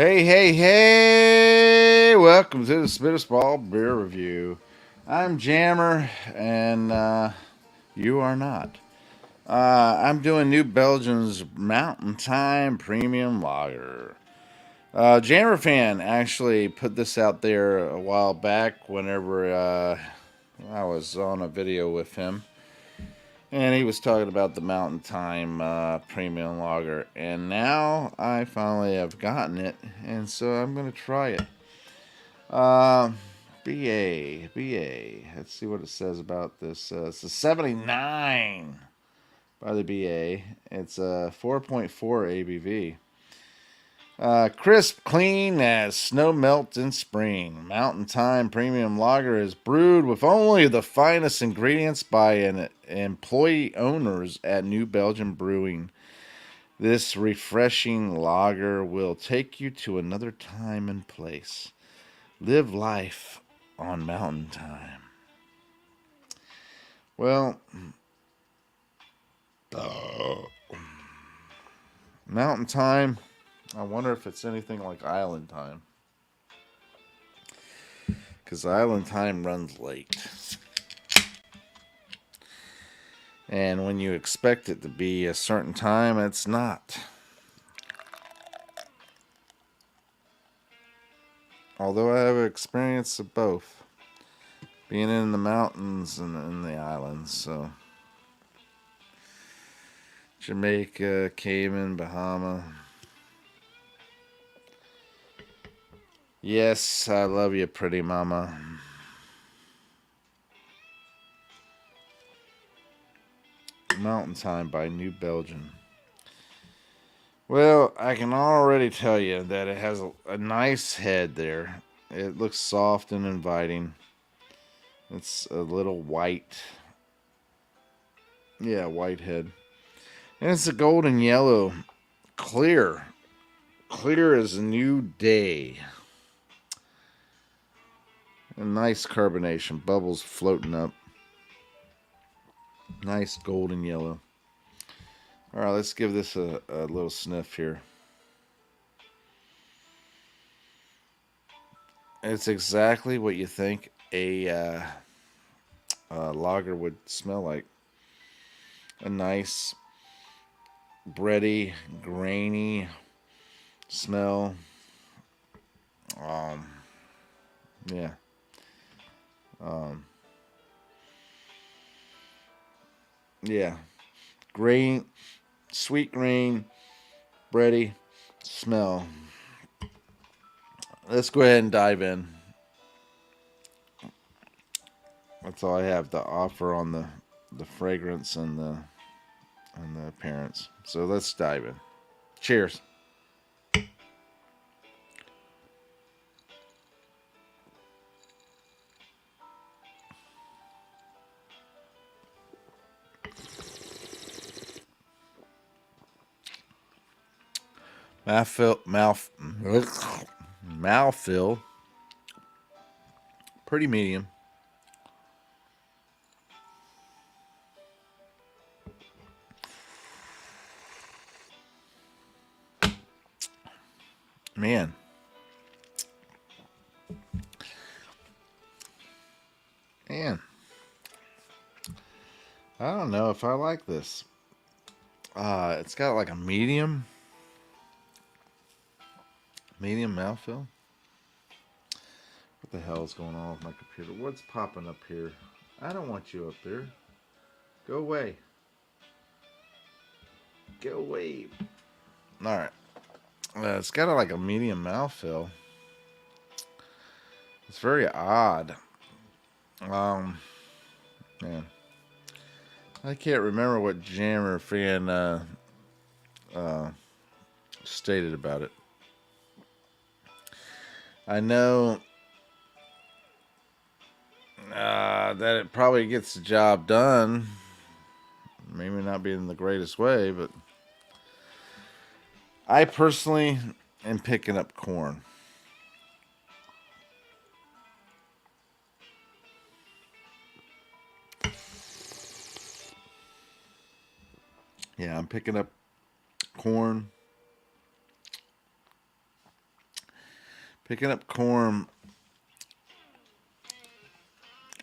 Hey, hey, hey! Welcome to the Spitters Ball Beer Review. I'm Jammer, and you are not. I'm doing New Belgium's Mountain Time Premium Lager. Jammer Fan actually put this out there a while back whenever I was on a video with him. And he was talking about the Mountain Time Premium Lager. And now I finally have gotten it. And so I'm going to try it. BA. Let's see what it says about this. It's a 79 by the BA. It's a 4.4 ABV. Crisp, clean as snow melt in spring. Mountain Time Premium Lager is brewed with only the finest ingredients by an employee owners at New Belgium Brewing. This refreshing lager will take you to another time and place. Live life on Mountain Time. Well, Mountain Time, I wonder if it's anything like Island Time. Because Island Time runs late. And when you expect it to be a certain time, it's not. Although I have experience of both. Being in the mountains and in the islands, so. Jamaica, Cayman, Bahama. Yes, I love you, pretty mama. Mountain Time by New Belgium. Well, I can already tell you that it has a nice head there. It looks soft and inviting. It's a little white. Yeah, white head. And it's a golden yellow. Clear. Clear as a new day. A nice carbonation. Bubbles floating up. Nice golden yellow. Alright, let's give this a little sniff here. It's exactly what you think a lager would smell like. A nice, bready, grainy smell. Yeah. Yeah. Grain, sweet grain, bready smell. Let's go ahead and dive in. That's all I have to offer on the fragrance and the appearance. So let's dive in. Cheers. Mouthfeel. Pretty medium. Man. Man. I don't know if I like this. It's got like a medium mouthfeel. What the hell is going on with my computer? What's popping up here? I don't want you up there. Go away. Go away. Alright. It's got like a medium mouthfeel. It's very odd. Man. I can't remember what Jammer Fan stated about it. I know that it probably gets the job done. Maybe not be in the greatest way, but I personally am picking up corn. Yeah, I'm picking up corn. Picking up corn.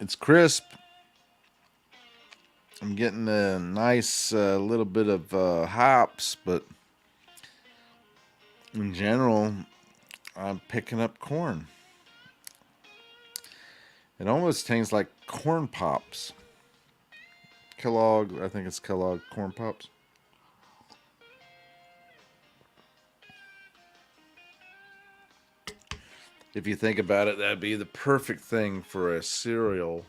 It's crisp. I'm getting a nice little bit of hops, but in general, I'm picking up corn. It almost tastes like corn pops. Kellogg, I think it's Kellogg corn pops. If you think about it, that'd be the perfect thing for a cereal.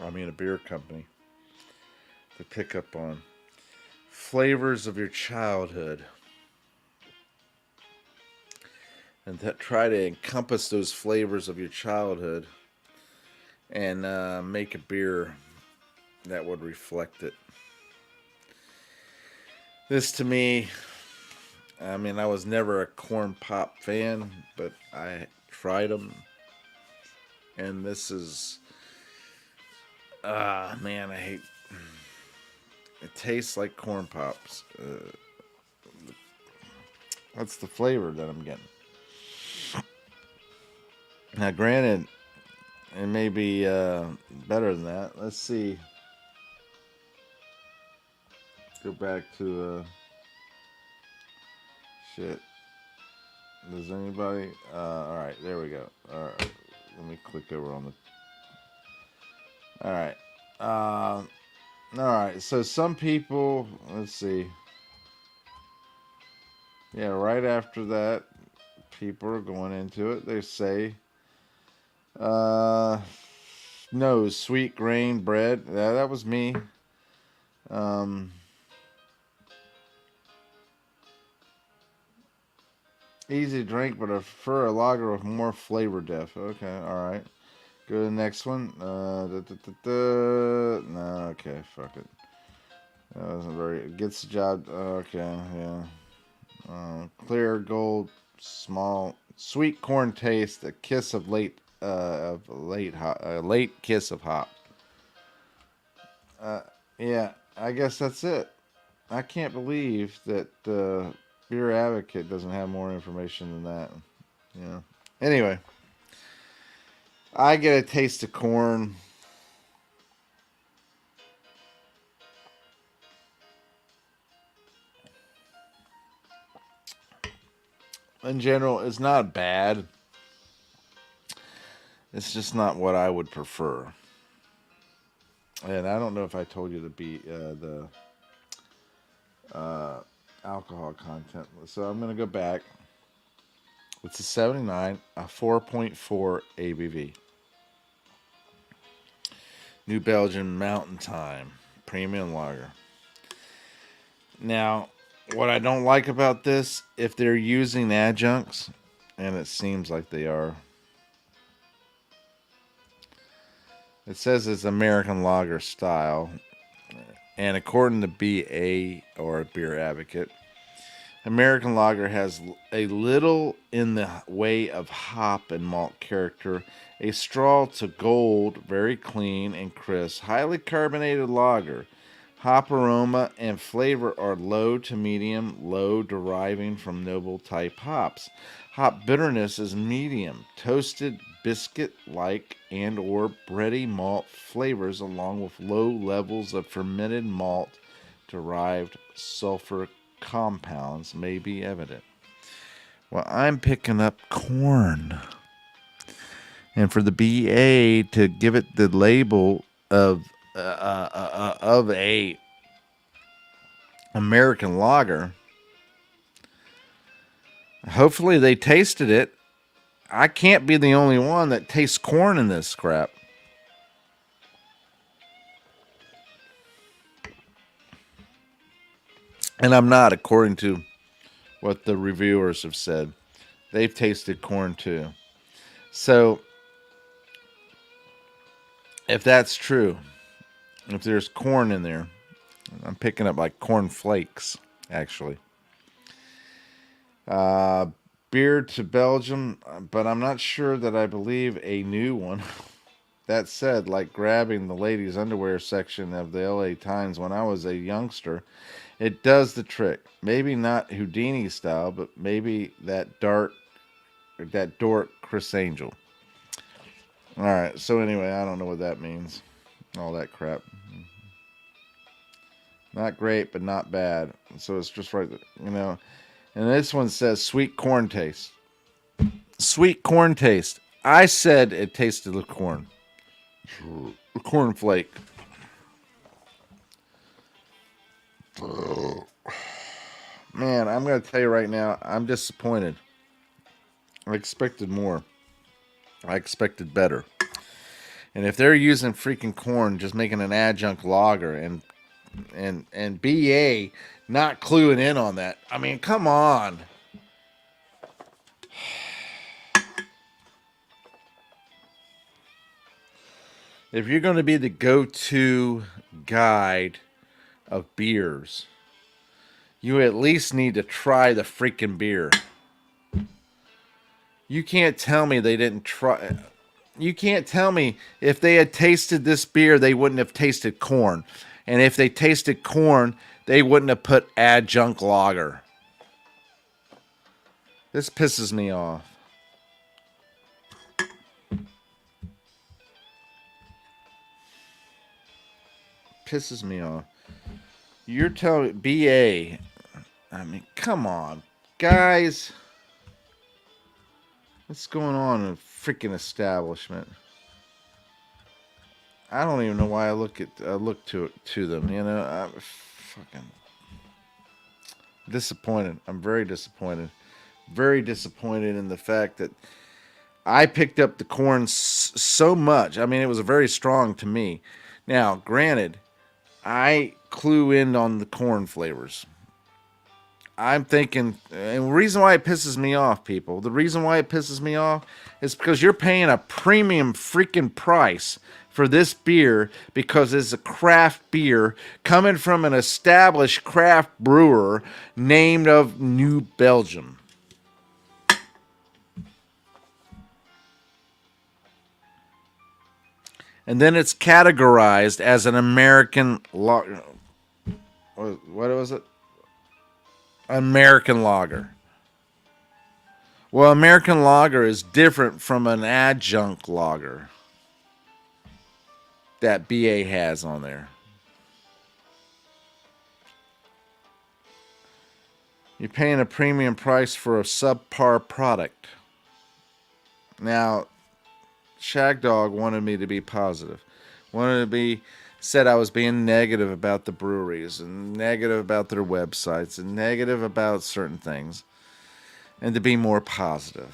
I mean, a beer company to pick up on flavors of your childhood and try to encompass those flavors of your childhood and make a beer that would reflect it. This to me, I mean, I was never a corn pop fan, but I tried them, and this is, man, I hate. It tastes like corn pops. That's the flavor that I'm getting. Now, granted, it may be better than that. Let's see. Go back to shit. Does anybody? All right, there we go. All right, let me click over on the. All right. All right. So some people, let's see. Yeah, right after that, people are going into it. They say, no, sweet grain bread. Yeah, that was me. Easy to drink, but I prefer a lager with more flavor depth. Okay, all right. Go to the next one. No, okay, fuck it. That wasn't very. It gets the job. Okay, yeah. Clear gold, small, sweet corn taste. A kiss of late kiss of hop. Yeah, I guess that's it. I can't believe that Beer Advocate doesn't have more information than that. Yeah. Anyway, I get a taste of corn. In general, it's not bad. It's just not what I would prefer. And I don't know if I told you the alcohol content. So I'm going to go back. It's a 79, a 4.4 ABV. New Belgium Mountain Time Premium Lager. Now, what I don't like about this, if they're using adjuncts, and it seems like they are, it says it's American lager style, and according to BA or Beer Advocate, American lager has a little in the way of hop and malt character, a straw to gold, very clean and crisp, highly carbonated lager. Hop aroma and flavor are low to medium, low deriving from noble type hops. Hop bitterness is medium, toasted biscuit-like and or bready malt flavors along with low levels of fermented malt derived sulfur compounds may be evident. Well, I'm picking up corn. And for the BA to give it the label of a American lager, hopefully they tasted it. I can't be the only one that tastes corn in this crap. And I'm not, according to what the reviewers have said. They've tasted corn too. So, if that's true, if there's corn in there, I'm picking up like corn flakes, actually. Beer to Belgium, but I'm not sure that I believe a new one. That said, like grabbing the ladies' underwear section of the LA Times when I was a youngster, it does the trick. Maybe not Houdini style, but maybe that dark that dork Chris Angel. All right. So anyway, I don't know what that means. All that crap. Not great, but not bad. So it's just right, you know. And this one says sweet corn taste. Sweet corn taste. I said it tasted like corn. A corn flake. Man, I'm going to tell you right now, I'm disappointed. I expected more. I expected better. And if they're using freaking corn, just making an adjunct lager, and BA not cluing in on that, I mean, come on. If you're going to be the go-to guide of beers, you at least need to try the freaking beer. You can't tell me they didn't try. You can't tell me if they had tasted this beer, they wouldn't have tasted corn. And if they tasted corn, they wouldn't have put adjunct lager. This pisses me off. Pisses me off. You're telling BA. I mean, come on, guys. What's going on in a freaking establishment? I don't even know why I look to them. You know, I'm fucking disappointed. I'm very disappointed. Very disappointed in the fact that I picked up the corn so much. I mean, it was very strong to me. Now, granted, I clue in on the corn flavors. I'm thinking, and the reason why it pisses me off, people, the reason why it pisses me off is because you're paying a premium freaking price for this beer because it's a craft beer coming from an established craft brewer named of New Belgium. And then it's categorized as an American lager. What was it? American lager. Well, American lager is different from an adjunct lager that BA has on there. You're paying a premium price for a subpar product. Now, Shagdog wanted me to be positive. Said I was being negative about the breweries and negative about their websites and negative about certain things and to be more positive.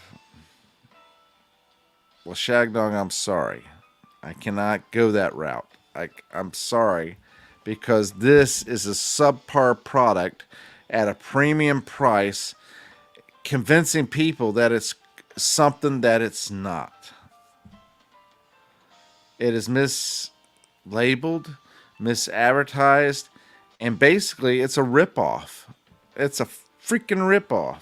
Well, Shagdog, I'm sorry. I cannot go that route. I'm sorry because this is a subpar product at a premium price convincing people that it's something that it's not. It is mislabeled, misadvertised, and basically it's a ripoff. It's a freaking ripoff.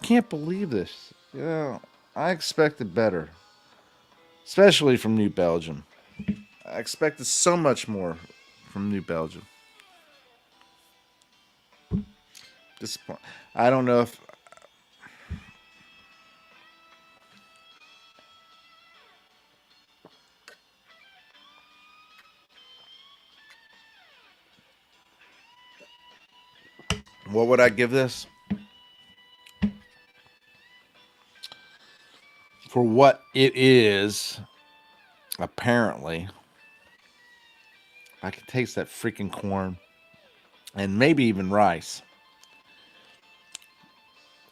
Can't believe this. You know, I expected better, especially from New Belgium. I expected so much more from New Belgium. Disappointed. I don't know if what would I give this? For what it is, apparently, I can taste that freaking corn and maybe even rice.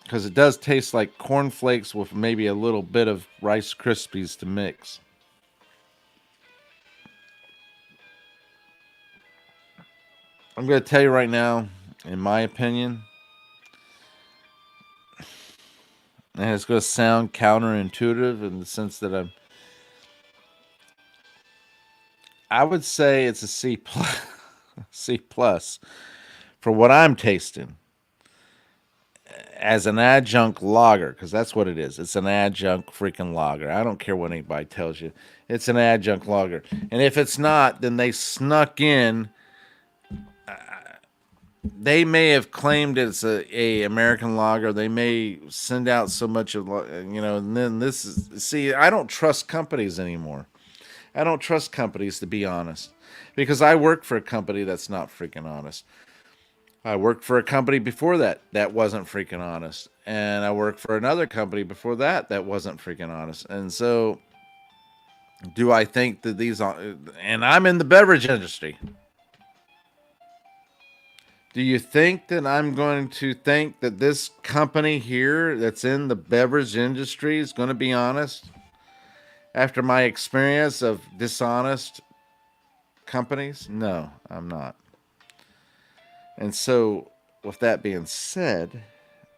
Because it does taste like cornflakes with maybe a little bit of Rice Krispies to mix. I'm going to tell you right now, in my opinion, and it's going to sound counterintuitive in the sense that I would say it's a C plus, C plus for what I'm tasting as an adjunct lager, because that's what it is. It's an adjunct freaking lager. I don't care what anybody tells you. It's an adjunct lager. And if it's not, then they snuck in they may have claimed it's a American lager. They may send out so much of, and then this is, see, I don't trust companies anymore. I don't trust companies, to be honest, because I work for a company that's not freaking honest. I worked for a company before that that wasn't freaking honest, and I worked for another company before that that wasn't freaking honest. And so, do I think that these are? And I'm in the beverage industry. Do you think that I'm going to think that this company here that's in the beverage industry is going to be honest after my experience of dishonest companies? No, I'm not. And so, with that being said,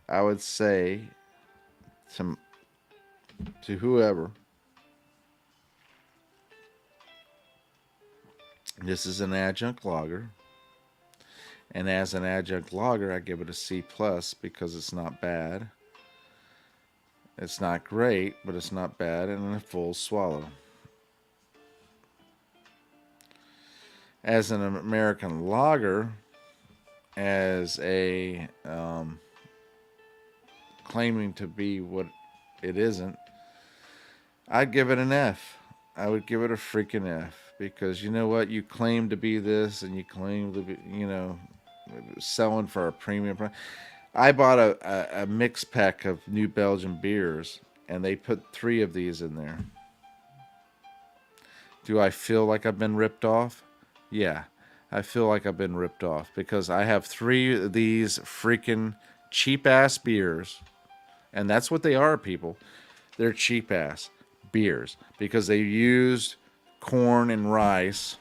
I would say to, to whoever, this is an adjunct lager. And as an adjunct lager, I give it a C plus because it's not bad. It's not great, but it's not bad, and a full swallow. As an American lager, as a claiming to be what it isn't, I'd give it an F. I would give it a freaking F because you know what? You claim to be this, and you claim to be, selling for a premium price. I bought a mix pack of New Belgium beers, and they put 3 of these in there. Do I feel like I've been ripped off? Yeah, I feel like I've been ripped off because I have 3 of these freaking cheap ass beers, and that's what they are, people. They're cheap ass beers because they used corn and rice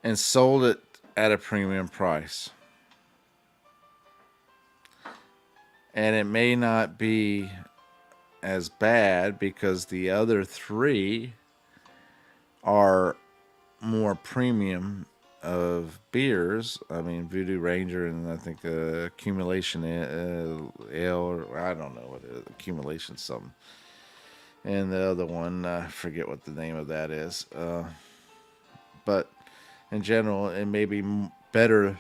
and sold it at a premium price. And it may not be as bad because the other 3 are more premium of beers. I mean, Voodoo Ranger and I think Accumulation Ale, or I don't know what it is, Accumulation something. And the other one, I forget what the name of that is. But in general, it may be better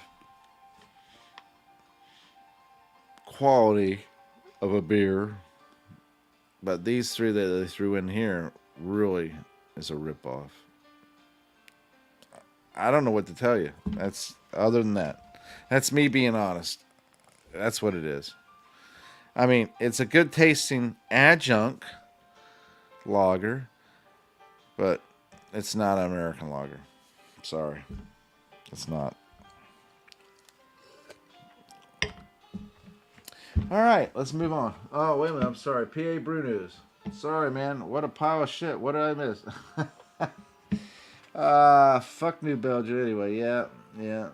quality of a beer. But these 3 that they threw in here really is a ripoff. I don't know what to tell you. That's other than that. That's me being honest. That's what it is. I mean, it's a good tasting adjunct lager, but it's not an American lager. Sorry. It's not. All right, let's move on. Oh, wait a minute. I'm sorry. PA Brew News. Sorry, man. What a pile of shit. What did I miss? Fuck New Belgium anyway. Yeah, yeah.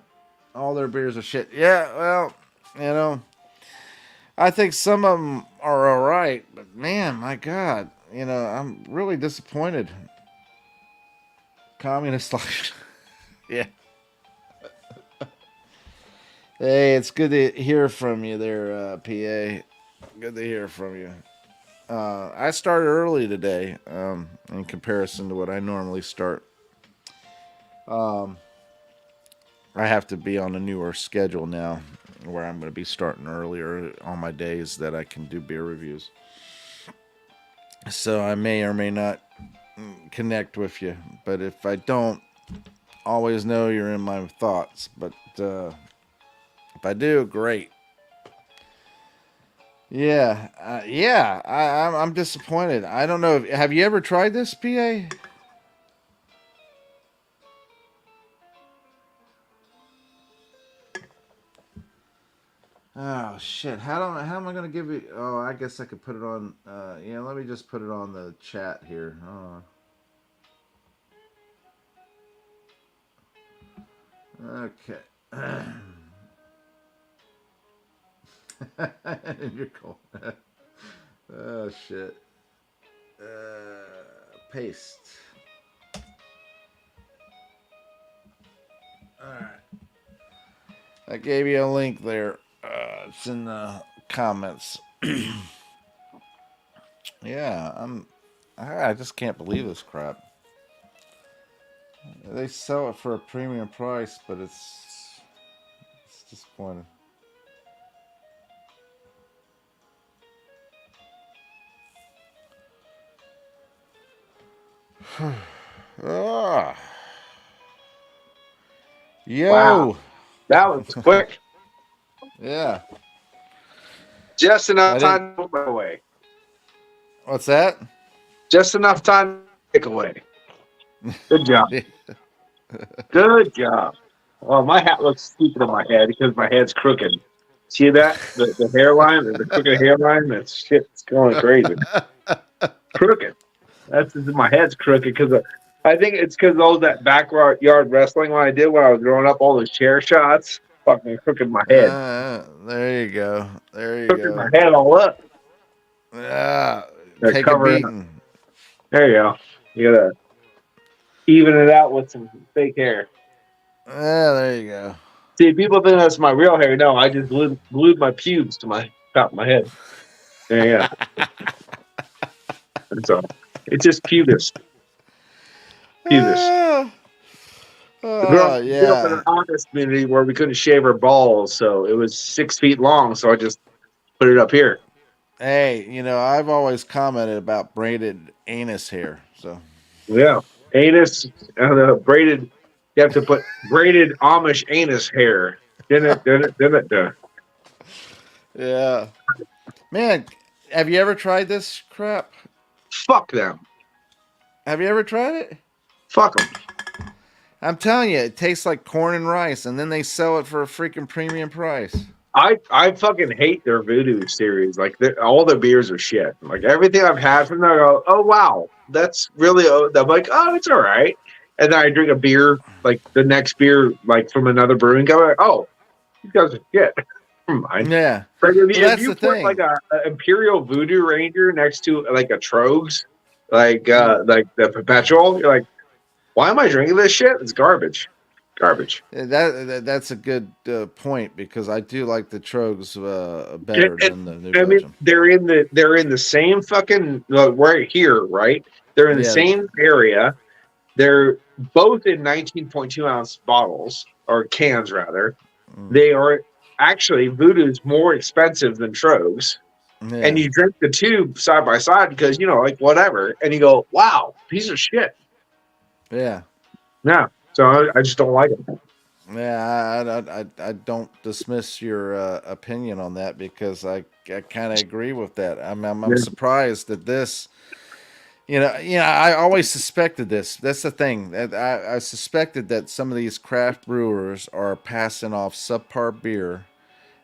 All their beers are shit. Yeah, well, you know, I think some of them are all right, but man, my God, I'm really disappointed. Communist like, yeah. Hey, it's good to hear from you there, PA. Good to hear from you. I started early today, in comparison to what I normally start. I have to be on a newer schedule now where I'm going to be starting earlier on my days that I can do beer reviews. So I may or may not connect with you, but if I don't, always know you're in my thoughts. But if I do, great. Yeah, yeah. I'm disappointed. I don't know. Have you ever tried this, PA? Oh shit! How am I gonna give you? Oh, I guess I could put it on. Yeah, let me just put it on the chat here. Okay. You're cool. Oh shit. Paste. All right. I gave you a link there. It's in the comments. Yeah, I just can't believe this crap. They sell it for a premium price, but it's disappointing. Ah, Wow, yo, that was quick. yeah. Just enough I didn't. time to put my away. What's that? Just enough time to take away. Good job. Good job. Oh, my hat looks stupid on my head because my head's crooked. See that? The hairline, the crooked hairline? That shit's going crazy. Crooked. That's just, my head's crooked because I think it's because all that backyard wrestling when I did when I was growing up, all those chair shots, fucking crooked my head. There you go. There you Crooked my go. head all up. Yeah, They're take a covering up. beating. There you go. You gotta even it out with some fake hair. Yeah, there you go. See, people think that's my real hair. No, I just glued my pubes to my top of my head. There you go. That's all. It's just pubis. Pubis. Ah, Grew up in an yeah. honest community where we couldn't shave our balls, so it was 6 feet long. So I just put it up here. Hey, I've always commented about braided anus hair. So Yeah, anus braided. You have to put braided Amish anus hair. Didn't it? yeah, man, have you ever tried this crap? Fuck them. Have you ever tried it? Fuck them. I'm telling you, it tastes like corn and rice, and then they sell it for a freaking premium price. I fucking hate their voodoo series. Like all their beers are shit. Like everything I've had from them, I go, oh wow, that's really. I'm like, oh, it's all right. And then I drink a beer, like the next beer, like from another brewing company. Like, oh, you guys are shit. Never mind. Yeah, Like if that's you the put thing. like a Imperial Voodoo Ranger next to like a Trogs, like the Perpetual, you're like, why am I drinking this shit? It's garbage. Garbage. That's a good point because I do like the Trogs better than the New I mean, Belgium. they're in the same fucking right here, right? They're in the Yeah. same area. They're both in 19.2 ounce bottles or cans, rather. They are actually Voodoo's more expensive than Trogs, Yeah. and you drink the two side by side because like whatever, and you go, "Wow, piece of shit." Yeah. Yeah, so I just don't like it. Yeah, I don't dismiss your opinion on that because I kind of agree with that. I'm Yeah. surprised that this, I always suspected this. That's the thing. That I suspected that some of these craft brewers are passing off subpar beer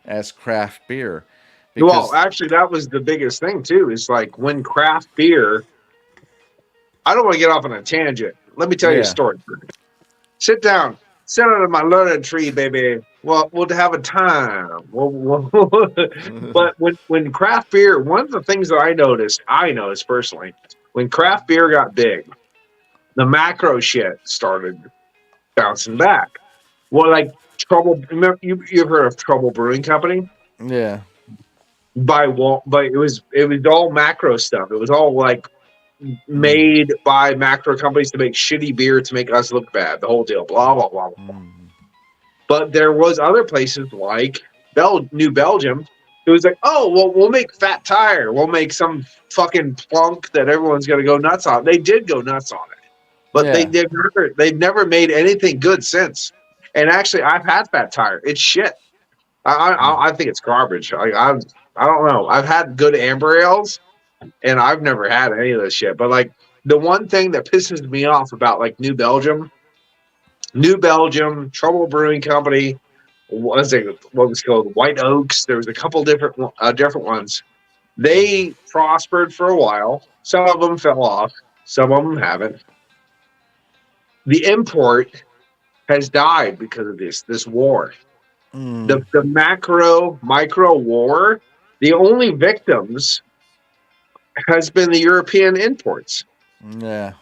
as craft beer Well, because actually, that was the biggest thing too. Is like when craft beer. I don't want to get off on a tangent. Let me tell you a yeah, story. Sit down. Sit under my learning tree, baby. Well, we'll have a time. But when craft beer, one of the things that I noticed personally, when craft beer got big, the macro shit started bouncing back. Well, like Trouble. Remember, you've heard of Trouble Brewing Company? yeah, But it was all macro stuff. It was all like made by macro companies to make shitty beer to make us look bad. The whole deal. Blah blah blah. But there was other places like New Belgium. It was like, oh, well, we'll make Fat Tire. We'll make some fucking plunk that everyone's going to go nuts on. They did go nuts on it, but yeah, they've never made anything good since. And actually, I've had Fat Tire. It's shit. I think it's garbage. I don't know. I've had good amber ales, and I've never had any of this shit. But like the one thing that pisses me off about like New Belgium, Trouble Brewing Company, what was it called? White Oaks. There was a couple different ones. They prospered for a while. Some of them fell off. Some of them haven't. The import has died because of this war. The macro micro war. The only victims has been the European imports. yeah.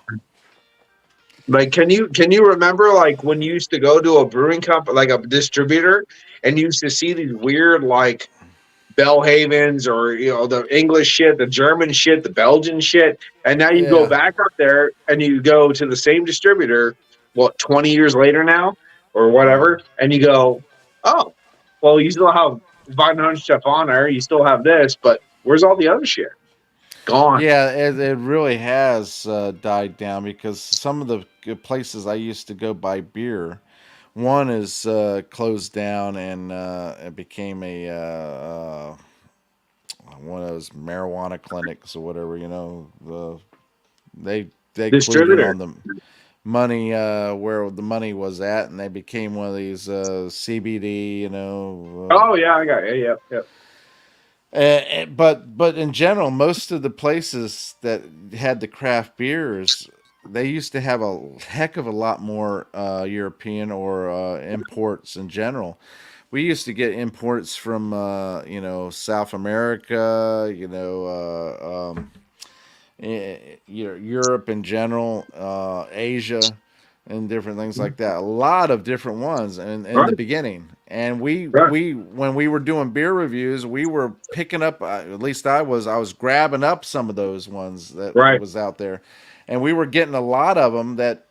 Like, can you remember like when you used to go to a brewing company, like a distributor, and you used to see these weird like Bellhavens or the English shit, the German shit, the Belgian shit, and now you go Yeah. back up there and you go to the same distributor 20 years later now or whatever, and you go, oh, well, you still have Vine stuff on there, you still have this, but where's all the other shit? Gone. Yeah, it really has died down because some of the places I used to go buy beer, one is closed down and it became a one of those marijuana clinics or whatever. They clued in Distributor. on the money where the money was at, and they became one of these CBD. Oh yeah, I got it. Yeah, yeah. But in general, most of the places that had the craft beers, they used to have a heck of a lot more European or imports in general. We used to get imports from South America, Europe in general, Asia, and different things like that. A lot of different ones in the Right, beginning. And we right, we when we were doing beer reviews, we were picking up. At least I was grabbing up some of those ones that right. was out there, and we were getting a lot of them that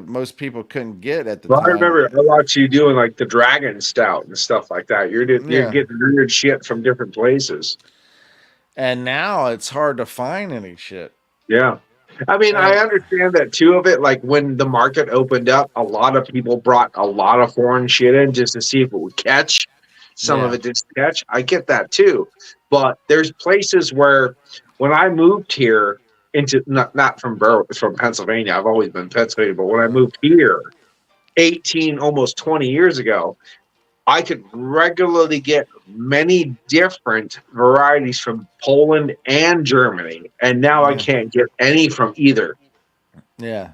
most people couldn't get at the Well, I time. remember I watched you doing like the Dragon Stout and stuff like that. You're Yeah, getting weird shit from different places. and now it's hard to find any shit. Yeah. I mean, I And understand that too of it. Like when the market opened up, a lot of people brought a lot of foreign shit in just to see if it would catch. Some of yeah, it didn't catch. I get that too. But there's places where when I moved here into not from from Pennsylvania, I've always been Pennsylvania, but when I moved here 18, almost 20 years ago, I could regularly get many different varieties from Poland and Germany, and now I yeah, can't get any from either. yeah.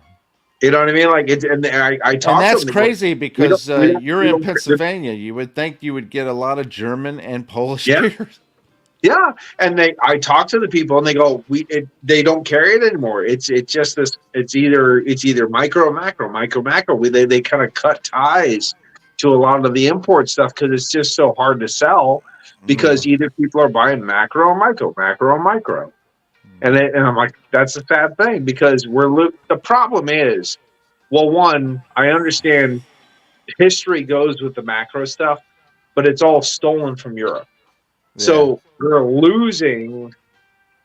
You know what I mean? Like it's and I And talked to that's them. They go, crazy we don't, because we don't, you're we in don't. Pennsylvania. You would think you would get a lot of German and Polish Yeah, beers. yeah. And I talk to the people, and they go, they don't carry it anymore. It's just this. It's either micro, macro, micro, macro. They kind of cut ties to a lot of the import stuff because it's just so hard to sell Yeah. because either people are buying macro or micro, macro or micro. And I'm like, that's a sad thing because the problem is, well, one, I understand history goes with the macro stuff, but it's all stolen from Europe. Yeah. So we're losing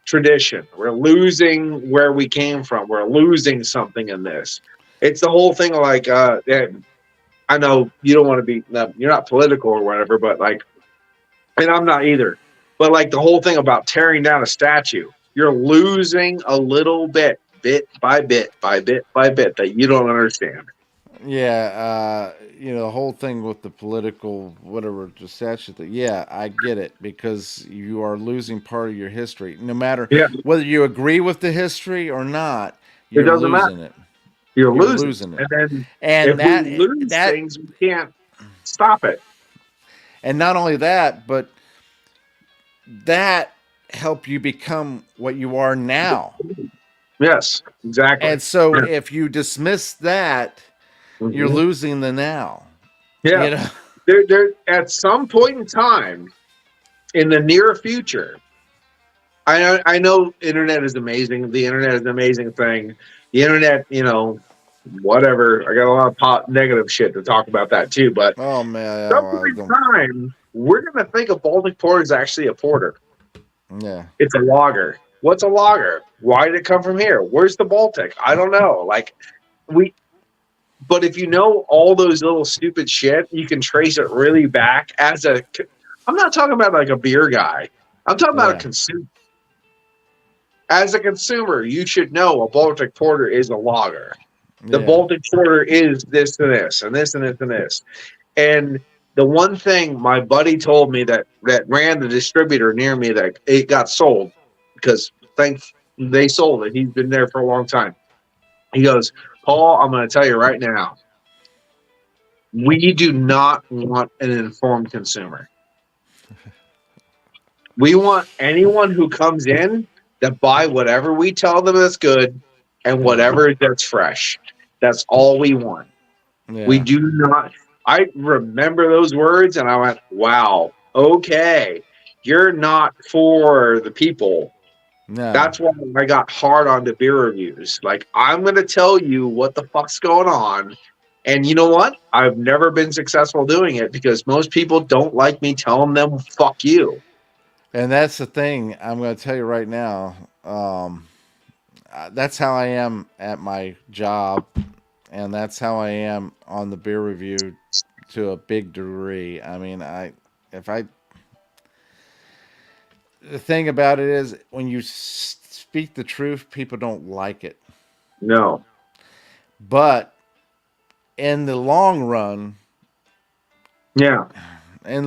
tradition. We're losing where we came from. We're losing something in this. It's the whole thing of like, I know you don't want to be, you're not political or whatever, but like, and I'm not either. But like the whole thing about tearing down a statue, you're losing a little bit by bit, by bit by bit that you don't understand. Yeah, the whole thing with the political whatever the statute. Yeah, I get it because you are losing part of your history. No matter Yeah, whether you agree with the history or not, it you're doesn't matter. losing it. You're You're losing. losing it, And then and if we that lose that things, we can't stop it. and not only that, but that help you become what you are now. Yes, exactly. And so Yeah. if you dismiss that, you're Mhm. losing the now. Yeah. You know. There, at some point in time in the near future, I know internet is amazing. The internet is an amazing thing. The internet, whatever. I got a lot of negative shit to talk about that too. But Oh man, some I point in don't. time, we're gonna think a Baltic porter is actually a porter. Yeah, It's a lager. What's a lager? Why did it come from here? Where's the Baltic? I don't know. Like we but if you know all those little stupid shit, you can trace it really back I'm not talking about like a beer guy. I'm talking about a yeah, consumer. As a consumer, you should know a Baltic Porter is a lager. The yeah, Baltic Porter is this and this and this and this and this. And the one thing my buddy told me that ran the distributor near me that it got sold because they sold it. He's been there for a long time. He goes, Paul, I'm going to tell you right now, we do not want an informed consumer. We want anyone who comes in to buy whatever we tell them that's good and yeah, whatever that's fresh. That's all we want. We yeah, do not. I remember those words and I went, wow, okay. You're not for the people. No. That's why I got hard on the beer reviews. Like, I'm going to tell you what the fuck's going on. And you know what? I've never been successful doing it because most people don't like me telling them, fuck you. And that's the thing. I'm going to tell you right now. That's how I am at my job, and that's how I am on the beer review to a big degree. I mean, if I, the thing about it is when you speak the truth, people don't like it. No. But in the long run, Yeah. and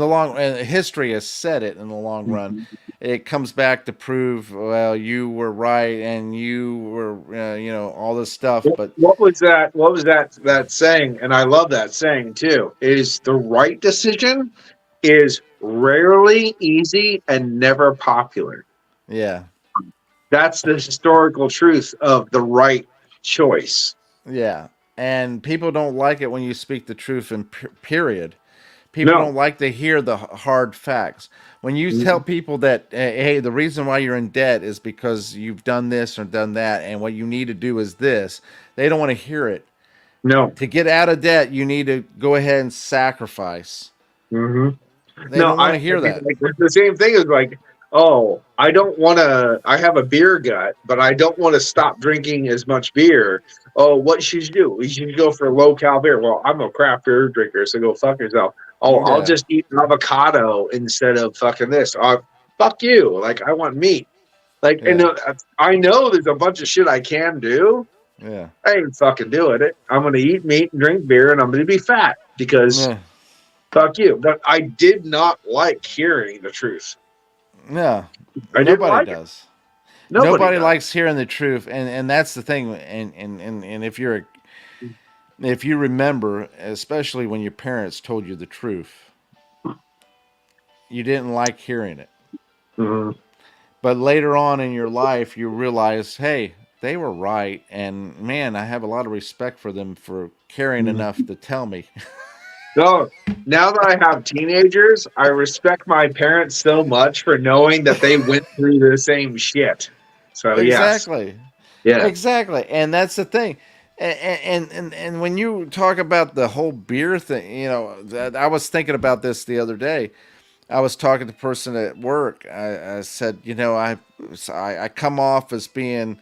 history has said it in the long run, it comes back to prove, well, you were right and you were, all this stuff. But What was that? What was that saying? And I love that saying too. Is the right decision is rarely easy and never popular. yeah, That's the historical truth of the right choice. yeah. And people don't like it when you speak the truth in period. People No. don't like to hear the hard facts. When you tell people that, hey, the reason why you're in debt is because you've done this or done that, and what you need to do is this, they don't want to hear it. No. To get out of debt, you need to go ahead and sacrifice. hmm They No, don't want I to hear mean, that. like, the same thing is like, oh, I don't want to. I have a beer gut, but I don't want to stop drinking as much beer. Oh, what should you do? You should go for low cal beer. Well, I'm a craft beer drinker, so go fuck yourself. Oh, I'll Yeah, just eat avocado instead of fucking this. Fuck you. Like, I want meat. Like, and yeah, I know there's a bunch of shit I can do. yeah, I ain't fucking doing it. I'm going to eat meat and drink beer, and I'm going to be fat because yeah, fuck you. But I did not like hearing the truth. yeah. I didn't Nobody like it. does. Nobody Nobody does. likes hearing the truth, and that's the thing. And if you remember, especially when your parents told you the truth, you didn't like hearing it. Mhm. But later on in your life, you realize, hey, they were right, and man, I have a lot of respect for them for caring enough to tell me. So now that I have teenagers, I respect my parents so much for knowing that they went through the same shit. So yes, Exactly. yeah, Exactly, and that's the thing. And when you talk about the whole beer thing, I was thinking about this the other day. I was talking to a person at work. I said, I come off as being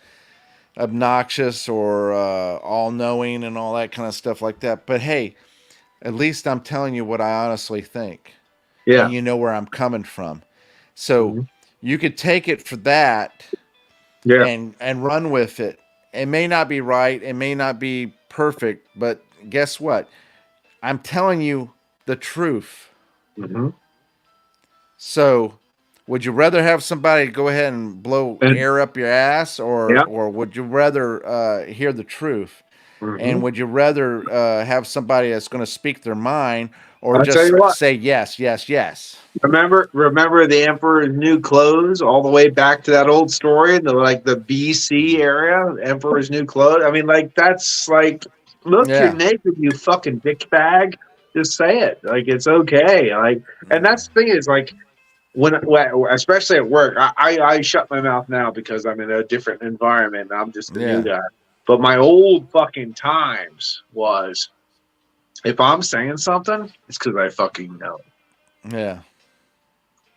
obnoxious or all knowing and all that kind of stuff like that. But hey, at least I'm telling you what I honestly think, and yeah, you know where I'm coming from. So mhm, you could take it for that yeah, and run with it. It may not be right, it may not be perfect, but guess what? I'm telling you the truth. hmm So, would you rather have somebody go ahead and blow and air up your ass, or yeah, would you rather hear the truth? hmm And would you rather have somebody that's going to speak their mind, or I'll tell you just what. say yes, yes, yes? Remember the Emperor's New Clothes, all the way back to that old story, the BC area, Emperor's New Clothes. I mean, like that's like, look, you're Yeah, naked, you fucking dick bag. Just say it, like it's okay. Like, and that's the thing is like especially at work, I shut my mouth now because I'm in a different environment. I'm just a new yeah, guy. But my old fucking times was, if I'm saying something, it's because I fucking know. yeah,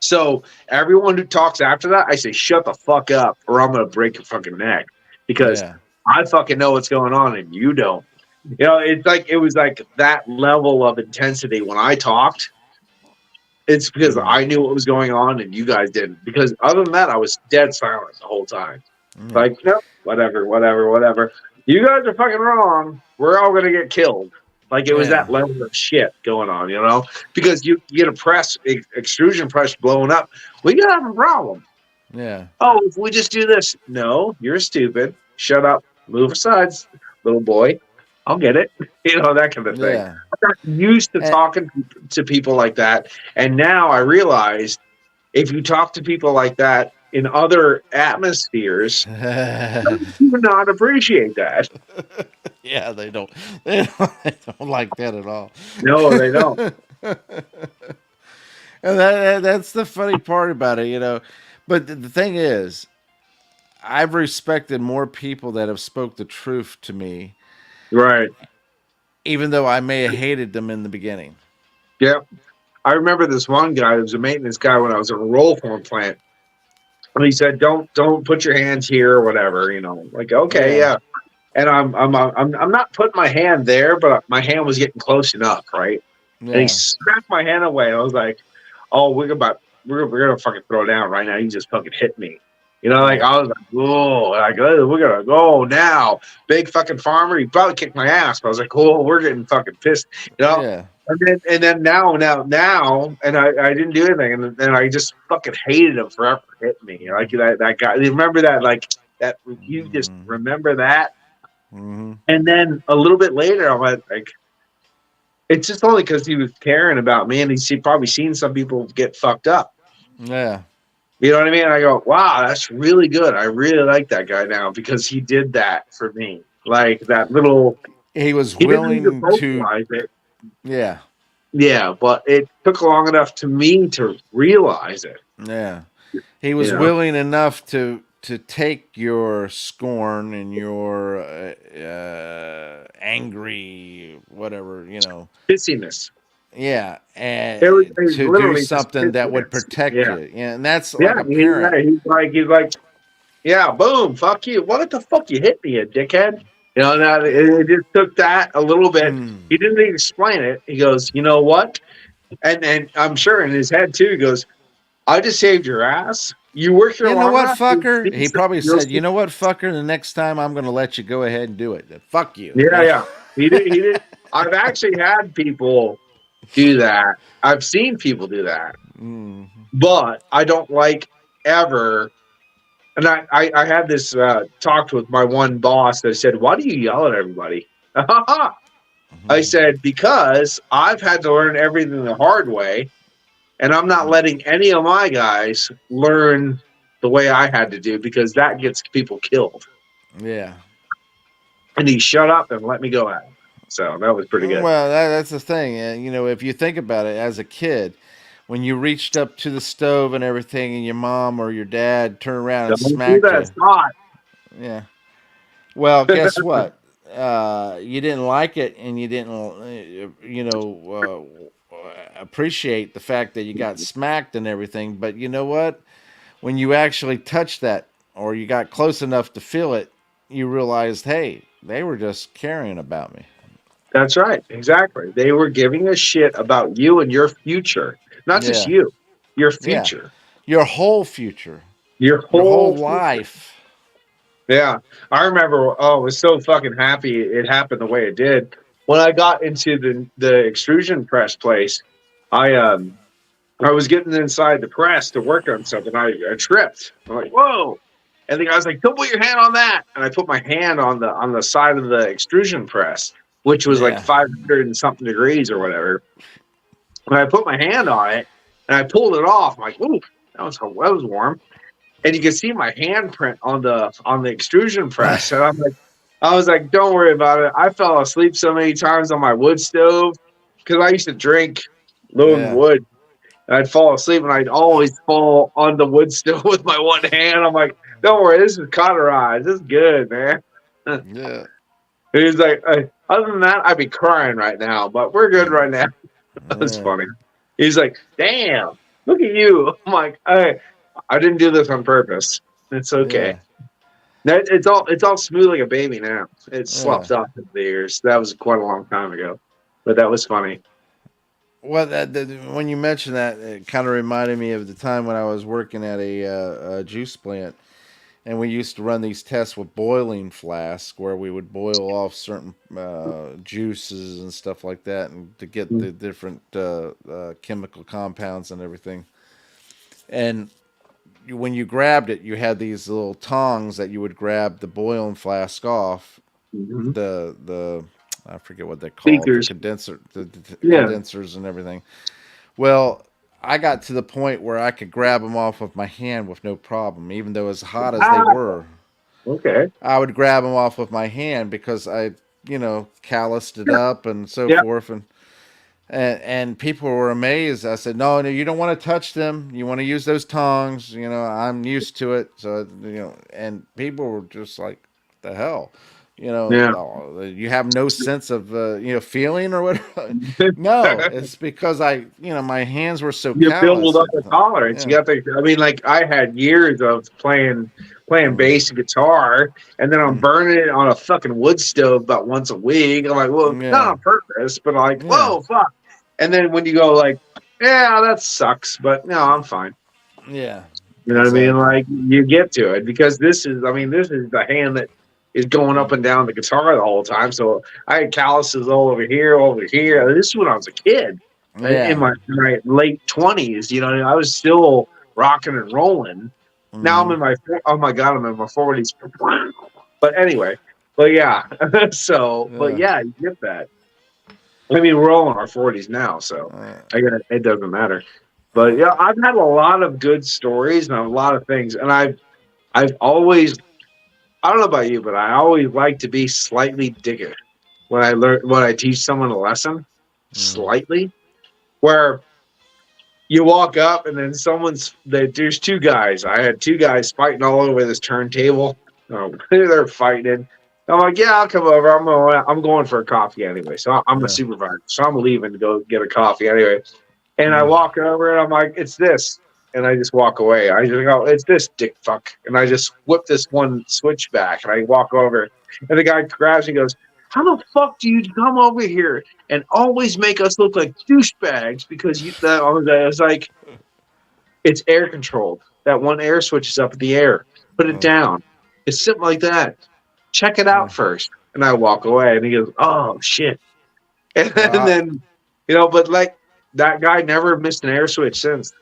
So everyone who talks after that, I say, shut the fuck up, or I'm gonna break your fucking neck because yeah, I fucking know what's going on and you don't. It's like it was like that level of intensity when I talked. It's because mm, I knew what was going on and you guys didn't. Because other than that, I was dead silent the whole time. yeah, Like, no, whatever, whatever, whatever. You guys are fucking wrong. We're all gonna get killed. Like it was yeah, that level of shit going on, because you get a extrusion press blowing up. We gotta have a problem. yeah, Oh, if we just do this, no, you're stupid. Shut up. Move aside, little boy. I'll get it. That kind of thing. yeah. I got used to And, talking to people like that, and now I realize if you talk to people like that in other atmospheres, you would not appreciate that. yeah, they don't, they don't like that at all. No, they don't. And that's the funny part about it. But the thing is, I've respected more people that have spoke the truth to me, Right. even though I may have hated them in the beginning. Yeah. I remember this one guy who was a maintenance guy when I was at a roll form plant. And he said, don't put your hands here or whatever, like, okay, Yeah, yeah. And I'm not putting my hand there, but my hand was getting close enough, right? And he yeah, snapped my hand away. And I was like, oh, we're gonna fucking throw down right now. You just fucking hit me. Like yeah, I was like, oh, like oh, we're gonna go now. Big fucking farmer, he probably kicked my ass. But I was like, oh, we're getting fucking pissed, you know. yeah, And then now, and I didn't do anything, and then I just fucking hated him forever hitting me. Like that guy. You remember that? Like that. You just mm-hmm. remember that. Mm-hmm. And then a little bit later, I went like, it's just only because he was caring about me, and he's probably seen some people get fucked up. Yeah. You know what I mean? And I go, wow, that's really good. I really like that guy now because he did that for me. Like that little, He was he didn't need to willing to. vocalize it. Yeah, Yeah, but it took long enough to me to realize it. yeah. He was You know, willing enough to take your scorn and your angry whatever, pissiness. yeah, and It was to do literally just something that would pissiness. protect Yeah, you. Yeah, and that's like yeah. a parent. He's like, yeah, boom, fuck you. What the fuck you hit me, you dickhead? Now it just took that a little bit. Mm. He didn't even explain it. He goes, you know what? And I'm sure in his head too, he goes, I just saved your ass. You work here You know long what, enough. fucker? He probably You'll said, see. "You know what, fucker? The next time I'm going to let you go ahead and do it. Fuck you." Yeah, yeah. He did. He did. I've actually had people do that. I've seen people do that, Mm. but I don't like ever. And I had this talk with my one boss that said, "Why do you yell at everybody?" I said, "Because I've had to learn everything the hard way, and I'm not letting any of my guys learn the way I had to do because that gets people killed." Yeah. And he shut up and let me go at him. So that was pretty good. Well, that's the thing. If you think about it, as a kid, when you reached up to the stove and everything, and your mom or your dad turned around and Don't do smacked that. you, Stop. yeah. Well, guess what? You didn't like it, and you didn't, appreciate the fact that you got smacked and everything. But you know what? When you actually touched that, or you got close enough to feel it, you realized, hey, they were just caring about me. That's right. Exactly. They were giving a shit about you and your future. Not just Yeah, you, your yeah. future, Your whole future, your your whole whole future. life. Yeah. I remember, I was so fucking happy it happened the way it did. When I got into the extrusion press place, I was getting inside the press to work on something. I tripped. I'm like, whoa. And the guy's like, don't put your hand on that. And I put my hand on the side of the extrusion press, which was like Yeah, 500 and something degrees or whatever. And I put my hand on it and I pulled it off. I'm like, ooh, that was warm. And you can see my handprint on the extrusion press. And I was like, don't worry about it. I fell asleep so many times on my wood stove because I used to drink lone yeah, wood. And I'd fall asleep and I'd always fall on the wood stove with my one hand. I'm like, don't worry, this is cauterized. This is good, man. And yeah, he's like, other than that, I'd be crying right now, but we're good right now. That was yeah, funny. He's like, damn, look at you. I'm like, I didn't do this on purpose. It's okay. yeah, It's all smooth like a baby now. It's yeah. sloughed off in the years. That was quite a long time ago, but that was funny. Well, when you mentioned that, it kind of reminded me of the time when I was working at a juice plant, and we used to run these tests with boiling flasks where we would boil off certain juices and stuff like that, and to get the different chemical compounds and everything. And when you grabbed it, you had these little tongs that you would grab the boiling flask off. Mm-hmm. The I forget what they call it, the Speakers. condenser, the Yeah. condensers and everything. Well, I got to the point where I could grab them off with my hand with no problem, even though as hot as they Ah, were. okay. I would grab them off with my hand because I, calloused it up and so Yeah. forth. And and people were amazed. I said, no, you don't want to touch them. You want to use those tongs. I'm used to it. So and people were just like, the hell, Yeah. oh, you have no sense of feeling or whatever. No, it's because my hands were so You build callous. up a tolerance. You Yeah, got to. I mean, like I had years of playing mm, bass and guitar, and then I'm mm, burning it on a fucking wood stove about once a week. I'm like, well, not yeah, on purpose, but like, yeah, whoa, fuck. And then when you go like, yeah, that sucks, but no, I'm fine. yeah, You know what I mean? exactly. Like you get to it because this is. I mean, this is the hand that is going up and down the guitar the whole time. So I had calluses all over here, over here. This is when I was a kid in Yeah. my late 20s. You know, I was still rocking and rolling. Now I'm Hmm. in my oh my god, I'm in my 40s. But anyway, but yeah. So, but Yeah. yeah, you get that. I mean, we're all in our 40s now, so Uh, I get it. It doesn't matter. But uh, yeah, I've had a lot of good stories and a lot of things, and I've always I don't know about you, but I always like to be slightly digger when I teach someone a lesson, mm, slightly where you walk up and then there's two guys. I had two guys fighting all over this turntable. They're fighting. I'm like, yeah, I'll come over. I'm going for a coffee anyway. So I'm a yeah. supervisor. So I'm leaving to go get a coffee anyway. And I Mm, walk over and I'm like, it's this. And I just walk away. I just go, it's this dick fuck. And I just whip this one switch back and I walk over. And the guy grabs me and goes, how the fuck do you come over here and always make us look like douchebags because I was like, it's air controlled. That one air switch is up in the air. Put it mm, down. It's something like that. Check it mm. out first. And I walk away and he goes, oh shit. And Uh, then, but like that guy never missed an air switch since.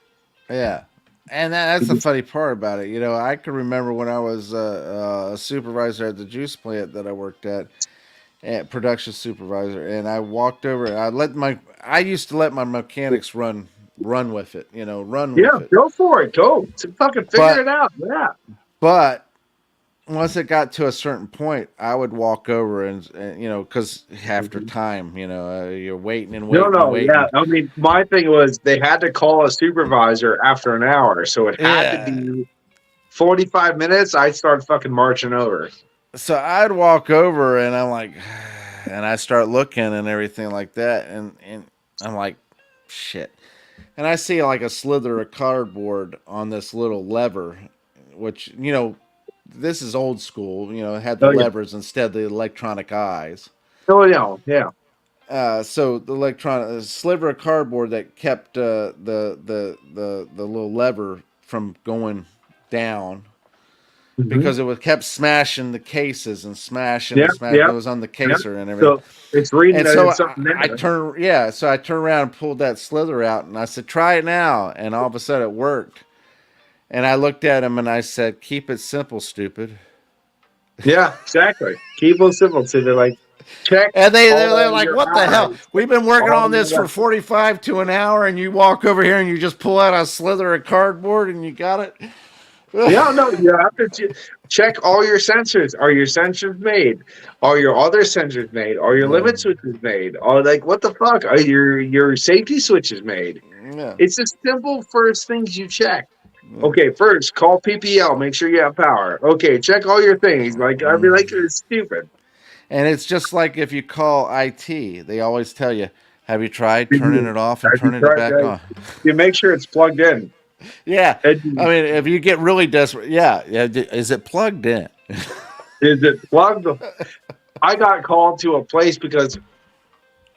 yeah. And that's the funny part about it. I can remember when I was a supervisor at the juice plant that I worked at production supervisor, and I walked over. And I used to let my mechanics run with it. Run Yeah, with it. go for it. Go. Fucking figure But it out. Yeah. but once it got to a certain point, I would walk over and because after Mhm. time, you're waiting and No, waiting and no, yeah. waiting. I mean, my thing was they had to call a supervisor after an hour, so it had to Yeah. be 45 minutes. I start fucking marching over. So I'd walk over and I'm like, and I start looking and everything like that, and I'm like, shit. And I see like a slither of cardboard on this little lever, which this is old school. It had the Oh yeah. levers instead of the electronic eyes. Oh yeah. Yeah. So the electronic sliver of cardboard that kept the little lever from going down Hmm. because it was kept smashing the cases and smashing Yeah. and smashing. Yeah. It was on the Yeah. caser and everything. So it's reading And that so it's something there. I turned around and pulled that slither out and I said, "Try it now." And all of a sudden it worked. And I looked at him and I said, "Keep it simple, stupid." Yeah, exactly. Keep them simple. So they're like, check And they're all like, your "What the hell? eyes, We've been working all on your this for weapons. 45 to an hour, and you walk over here and you just pull out a slither of cardboard and you got it." Yeah, no, you have to check all your sensors. Are your sensors made? Are your other sensors made? Are your Yeah, limit switches made? Are like what the fuck? Are your safety switches made? yeah, It's the simple first things you check. yeah. Okay, first call PPL. Make sure you have power. Okay, check all your things. Like I mean, like it's stupid. And it's just like if you call IT, they always tell you, "Have you tried turning You it off and turning it try back to on?" you make sure it's plugged in. Yeah, I And mean, if you get really desperate, yeah, yeah. Is it plugged in? is it plugged? I got called to a place because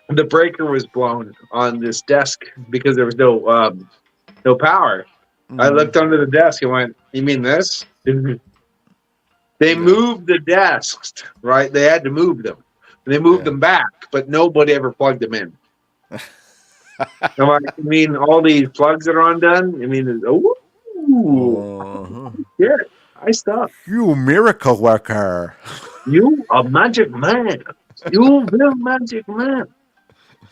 the breaker was blown on this desk because there was no power. I Mm-hmm. looked under the desk and went, "You mean this?" They Yeah. moved the desks, right? They had to move them. They moved Yeah. them back, but nobody ever plugged them in. I'm like, "You mean all these plugs that are undone? I mean, oh, Uh-huh. yeah, I stuff. You miracle worker. You a magic man. You real magic man."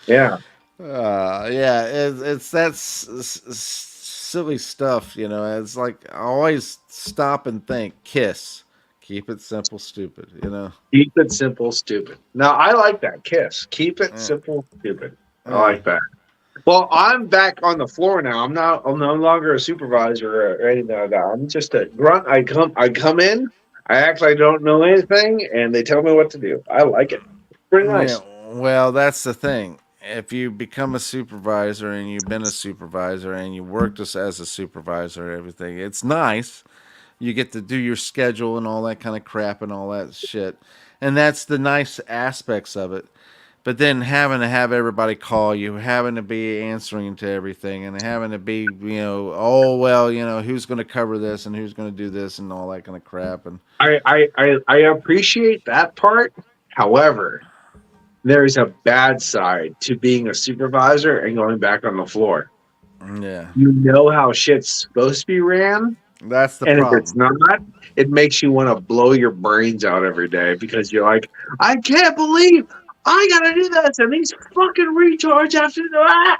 Yeah. Yeah, it's that silly stuff, It's like I always stop and think. Kiss, keep it simple, stupid. Keep it simple, stupid. Now I like that kiss. Keep it Uh, simple, stupid. I like that. Well, I'm back on the floor now. I'm no longer a supervisor or anything like that. I'm just a grunt. I come in, I act like I don't know anything, and they tell me what to do. I like it. Pretty Yeah, nice. well, that's the thing. If you become a supervisor and you've been a supervisor and you worked as a supervisor and everything, it's nice. You get to do your schedule and all that kind of crap and all that shit. And that's the nice aspects of it. But then having to have everybody call you, having to be answering to everything, and having to be, oh, well, who's going to cover this and who's going to do this and all that kind of crap. And I appreciate that part. However, there is a bad side to being a supervisor and going back on the floor. yeah, You know how shit's supposed to be ran, that's the and if it's problem. not, it makes you want to blow your brains out every day because you're like, I can't believe I gotta do this, and these fucking retards have to do that.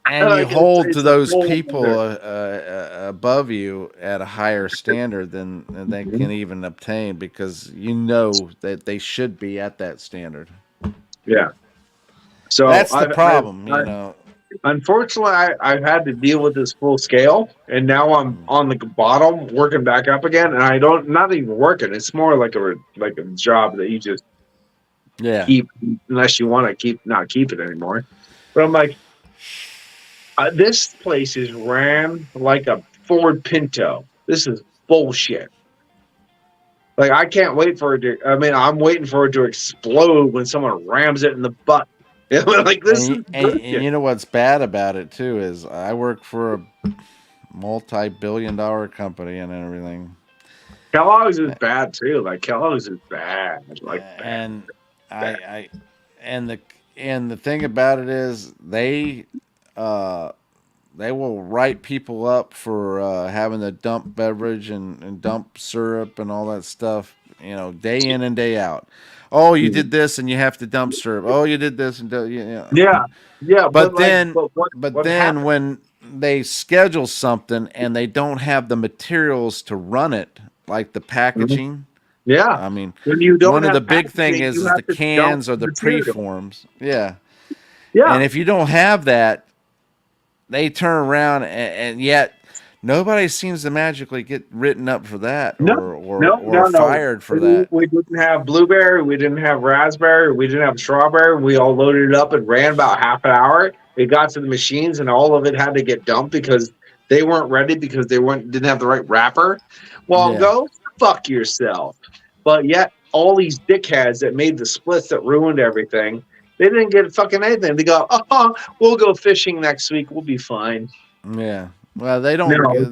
And you Like hold to it's a those whole people other- above you at a higher standard than they can even obtain because you know that they should be at that standard. Yeah. So That's the problem. unfortunately, I've had to deal with this full scale, and now I'm on the bottom, working back up again, and I don't not even working. It's more like a job that you just Yeah. keep unless you want to not keep it anymore. But I'm like, this place is ran like a Ford Pinto. This is bullshit. Like I can't wait for it to. I mean, I'm waiting for it to explode when someone rams it in the butt. Like this is And bullshit. you know what's bad about it too is I work for a multi-billion-dollar company and everything, Kellogg's is bad too. Like Kellogg's is bad. Like bad. and Bad. I and the thing about it is uh they will write people up for having to dump beverage and dump syrup and all that stuff, day in and day out. Oh, you did this and you have to dump syrup. Oh, you did this and Yeah, yeah, but then but but what then happened? when they schedule something and they don't have the materials to run it, like the Mhm. packaging. Yeah, I mean, when you don't one of the have big thing packaging, you is the have to dump cans or the material. preforms. Yeah. Yeah, And if you don't have that, they turn around and yet nobody seems to magically get written up for that no, or no. fired for that. We didn't have blueberry. We didn't have raspberry. We didn't have strawberry. We all loaded it up and ran about half an hour. It got to the machines, and all of it had to get dumped because they weren't ready because they weren't didn't have the right wrapper. Well, Yeah. go fuck yourself. But yet, all these dickheads that made the splits that ruined everything, they didn't get fucking anything. They go, oh, we'll go fishing next week. We'll be fine. Yeah. Well, No, they it's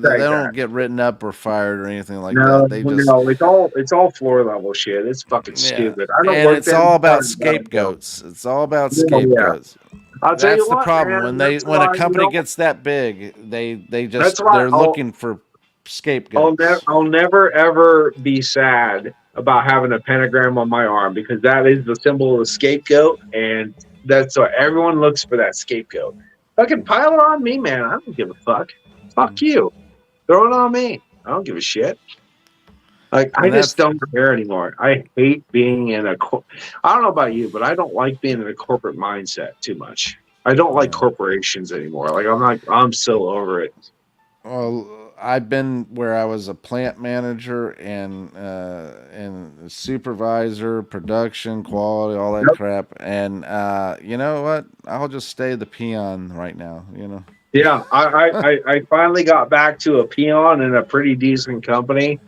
like don't that. get written up or fired or anything like No, that. They just no, it's all floor level shit. It's fucking yeah. stupid. I don't And work it's there. all about I don't know. scapegoats. It's all about Oh, yeah. scapegoats. I'll tell you That's the what, problem. man. That's When a why you company know. gets that big, they just That's why they're looking for scapegoats. I'll never ever be sad about having a pentagram on my arm because that is the symbol of the scapegoat, and that's what everyone looks for, that scapegoat. Fucking pile it on me, man. I don't give a fuck. Fuck you. Throw it on me. I don't give a shit. Like I And just that's don't care anymore. I hate being in a. I don't know about you, but I don't like being in a corporate mindset too much. I don't like yeah. corporations anymore. I'm so over it. Well, I've been where I was a plant manager and supervisor, production, quality, all that Yep. crap. And you know what? I'll just stay the peon right now. Yeah, I finally got back to a peon in a pretty decent company,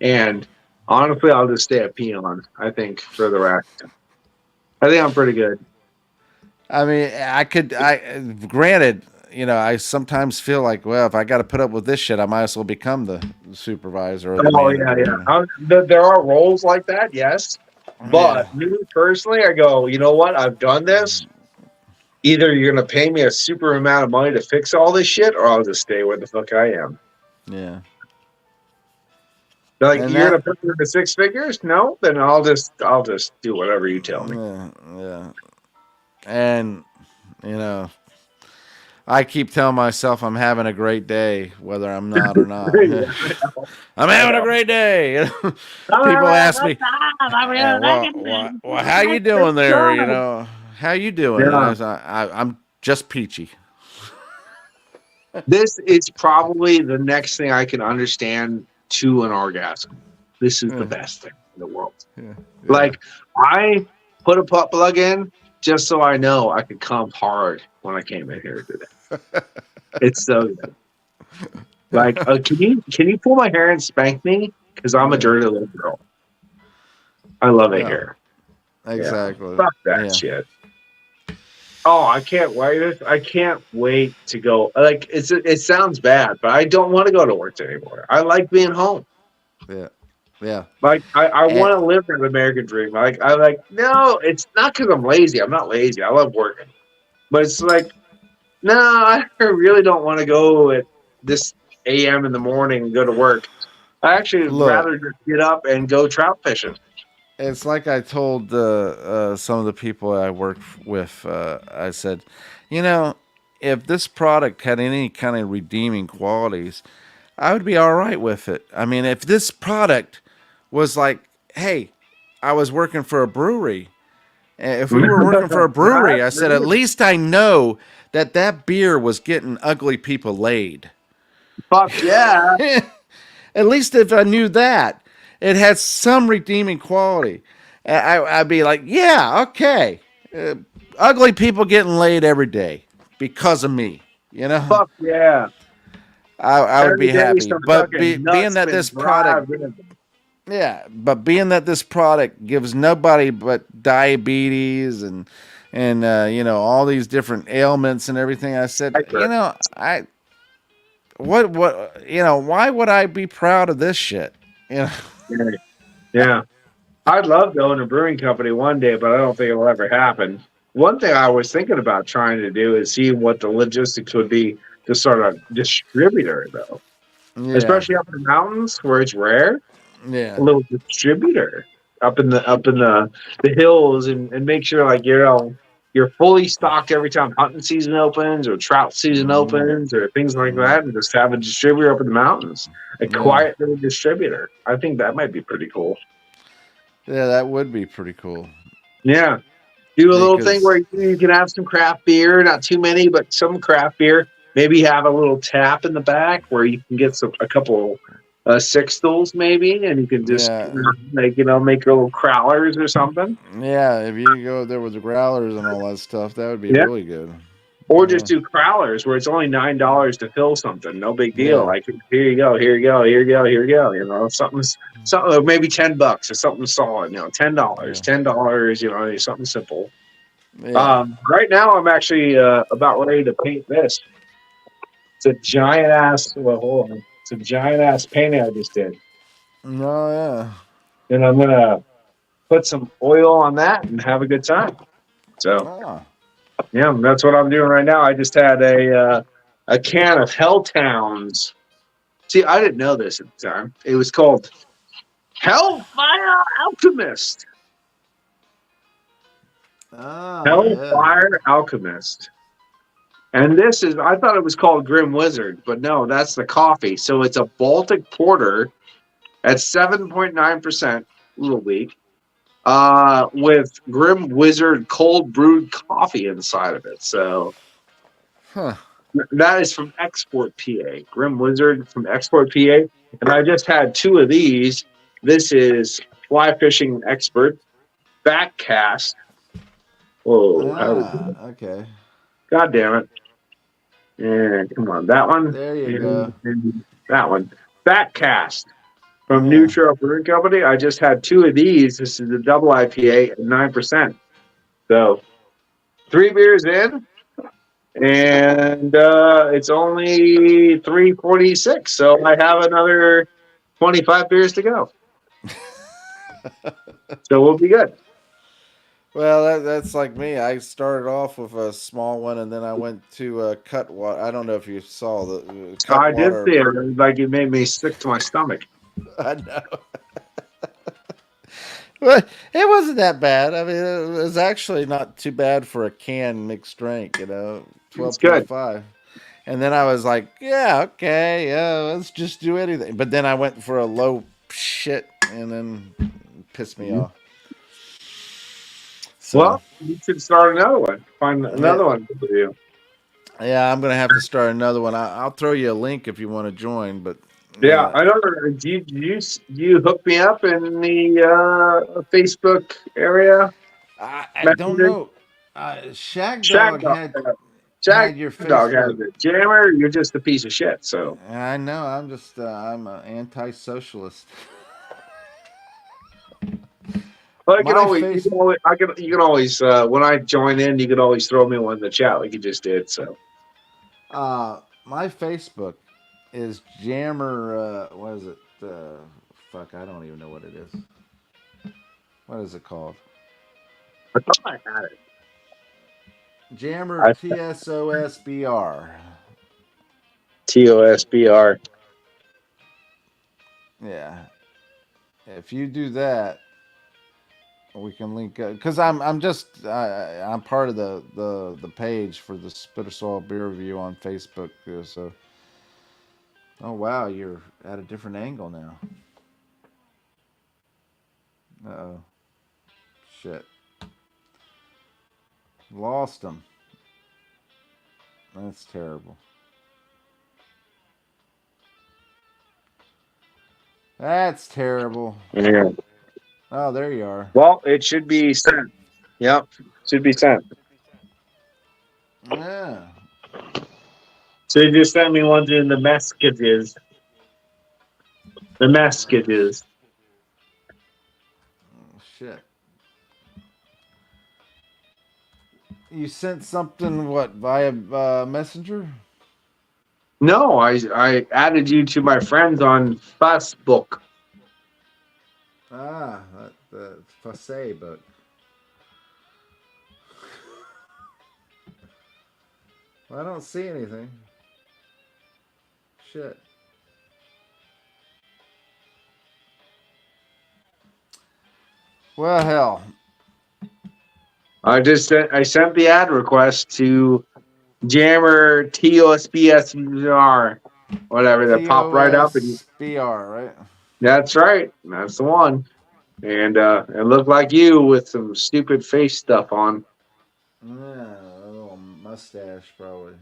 and honestly, I'll just stay a peon. I think for the rest, I think I'm pretty good. I mean, I could. Granted, I sometimes feel like, well, if I got to put up with this shit, I might as well become the supervisor or the Oh yeah, manager. yeah. There are roles like that, yes. Yeah. But me personally, I go, you know what? I've done this. Either you're gonna pay me a super amount of money to fix all this shit, or I'll just stay where the fuck I am. Yeah. They're like, And you're that. gonna put me to six figures? No, then I'll just do whatever you tell me. Yeah. Yeah. And you know, I keep telling myself I'm having a great day, whether I'm not or not. I'm I having a know. great day. I'm People having a ask good me, time. I'm really liking this. well, how you doing there? How you doing? And Yeah. I'm just peachy. This is probably the next thing I can understand to an orgasm. This is the Yeah, best thing in the world. yeah, yeah. Like, I put a butt plug in just so I know I could come hard when I came in here today. It's so good. Like, can you pull my hair and spank me? Because I'm a Yeah, dirty little girl. I love it yeah, here. Yeah. exactly. Fuck that Yeah. shit. Oh, I can't wait. I can't wait to go. Like, it sounds bad, but I don't want to go to work anymore. I like being home. Yeah. Yeah. Like, I And want to live that American dream. Like, I like, no, it's not because I'm lazy. I'm not lazy. I love working. But it's like, no, I really don't want to go at this AM in the morning and go to work. I actually look, rather just get up and go trout fishing. it's like I told some of the people I work with. I said, you know, if this product had any kind of redeeming qualities, I would be all right with it. I mean, if this product was like, hey, I was working for a brewery. If we were working for a brewery, I said, at least I know that that beer was getting ugly people laid. Fuck yeah. At least if I knew that, it had some redeeming quality. I'd be like, yeah, okay. Ugly people getting laid every day because of me. You know, Fuck yeah. I would be Every day happy. some But fucking being nuts that been this product, driving. yeah, but being that this product gives nobody but diabetes and you know, all these different ailments and everything, I said, you know, what you know, why would I be proud of this shit? You know. Yeah. Yeah. I'd love to own a brewing company one day, but I don't think it'll ever happen. One thing I was thinking about trying to do is see what the logistics would be to start a distributor, though, Yeah. especially up in the mountains where it's rare. A Yeah. little distributor up in the hills, and make sure, like, you're fully stocked every time hunting season opens or trout season Mm, opens or things like mm, that, and just have a distributor up in the mountains, a yeah. quiet little distributor. I think that might be pretty cool. Yeah, that would be pretty cool. Yeah. Do a little thing Because where you can have some craft beer, not too many, but some craft beer. Maybe have a little tap in the back where you can get a couple six stools, maybe, and you can just, yeah, like, make little crowlers or something. yeah, if you could go there with the growlers and all that stuff, that would be Yeah. really good. Or just Yeah. do crowlers where it's only $9 to fill something. No big deal. Yeah. Like, here you go, here you go, here you go, here you go. Something, or maybe $10 or something solid. $10, Yeah. $10. Something simple. Yeah. Right now, I'm actually about ready to paint this. It's a giant ass. Well, hold on. It's a giant ass painting I just did, No, yeah. and I'm gonna put some oil on that and have a good time. So Ah. yeah, that's what I'm doing right now. I just had a can of Helltowns. See, I didn't know this at the time. It was called Hellfire Alchemist. Ah, yeah. Hellfire Alchemist. And I thought it was called Grim Wizard, but no, that's the coffee. So it's a Baltic Porter at 7.9%, a little weak, with Grim Wizard cold brewed coffee inside of it. So Huh. that is from Export PA, Grim Wizard from Export PA. And I just had two of these. This is Fly Fishing Expert Backcast. Whoa, how did Ah, okay. God damn it. And come on, that one. There you go. And that one. Backcast from New Yeah. Trail Brewing Company. I just had two of these. This is a double IPA at 9%. So 3 beers in, and it's only 3:46. So I have another 25 beers to go. So we'll be good. Well, that's like me. I started off with a small one, and then I went to cut water. I don't know if you saw the cut I did water. see it. Like, it made me sick to my stomach. I know. But it wasn't that bad. I mean, it was actually not too bad for a can mixed drink. It's good. 12.5. And then I was like, yeah, okay, yeah, let's just do anything. But then I went for a low shit, and then it pissed me off. So Well, you should start another one. Find yeah, another one to do. yeah, I'm gonna have to start another one. I'll throw you a link if you want to join. But Yeah, yeah, I don't know. Do you hook me up in the Facebook area? I don't Messenger? know. Shag Shag Dog Dog. had Shag your Dog has Facebook. it. Jammer, you're just a piece of shit. So, I know. I'm an anti-socialist. but My you face, can always, you can always, when I join in, you can always throw me one in the chat like you just did. So, my Facebook is Jammer. What is it? Fuck, I don't even know what it is. What is it called? I thought I had it. Jammer I TSOSBR. TOSBR. Yeah. If you do that, we can link because I'm part of the page for the Spitter Soil Beer Review on Facebook. So oh wow, you're at a different angle now. Oh shit, lost him. That's terrible. That's terrible. Yeah. Oh, there you are. Well, it should be sent. Yep, should be sent. Yeah. So you just sent me one in the messages. The messages. Oh, shit. You sent something what via Messenger? No, I added you to my friends on Facebook. Ah, the Fasse book. Well, I don't see anything. Shit. Well, hell. I sent the ad request to Jammer TOSBSR, whatever that popped right up, and TOSBR, right? that's right, that's the one. And it looked like you with some stupid face stuff on. Yeah, a little mustache, probably.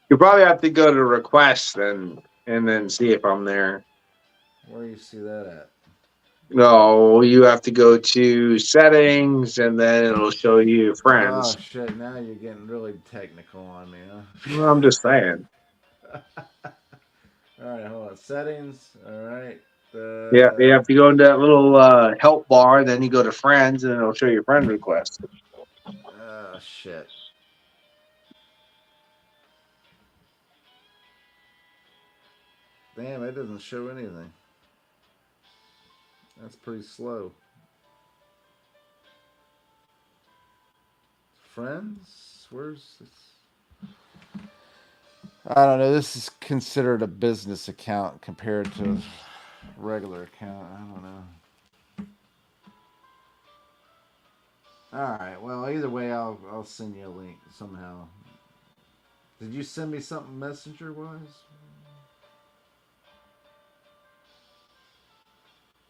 You probably have to go to requests and then see if I'm there. Where do you see that at? No, you have to go to settings and then it'll show you Oh, friends. shit. Now you're getting really technical on me, Well, I'm just saying. huh? All right, hold on. Settings. All right. Yeah, you have to go into that little help bar, then you go to friends and it'll show you friend requests. Oh, shit. Damn, it doesn't show anything. That's pretty slow. Friends? Where's this? I don't know. This is considered a business account compared to a regular account. I don't know. All right. Well, either way, I'll send you a link somehow. Did you send me something messenger wise?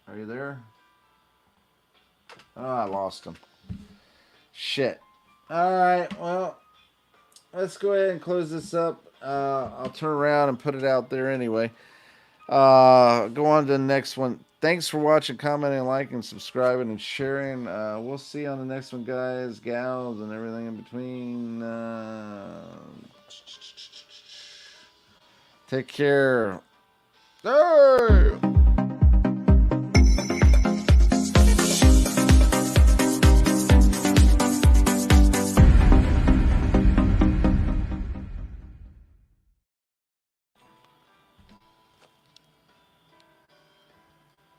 Are you there? Oh, I lost him. Shit. All right. Well, let's go ahead and close this up. I'll turn around and put it out there anyway. Go on to the next one. Thanks for watching, commenting, liking, subscribing, and sharing. We'll see you on the next one, guys, gals, and everything in between. Take care. Hey!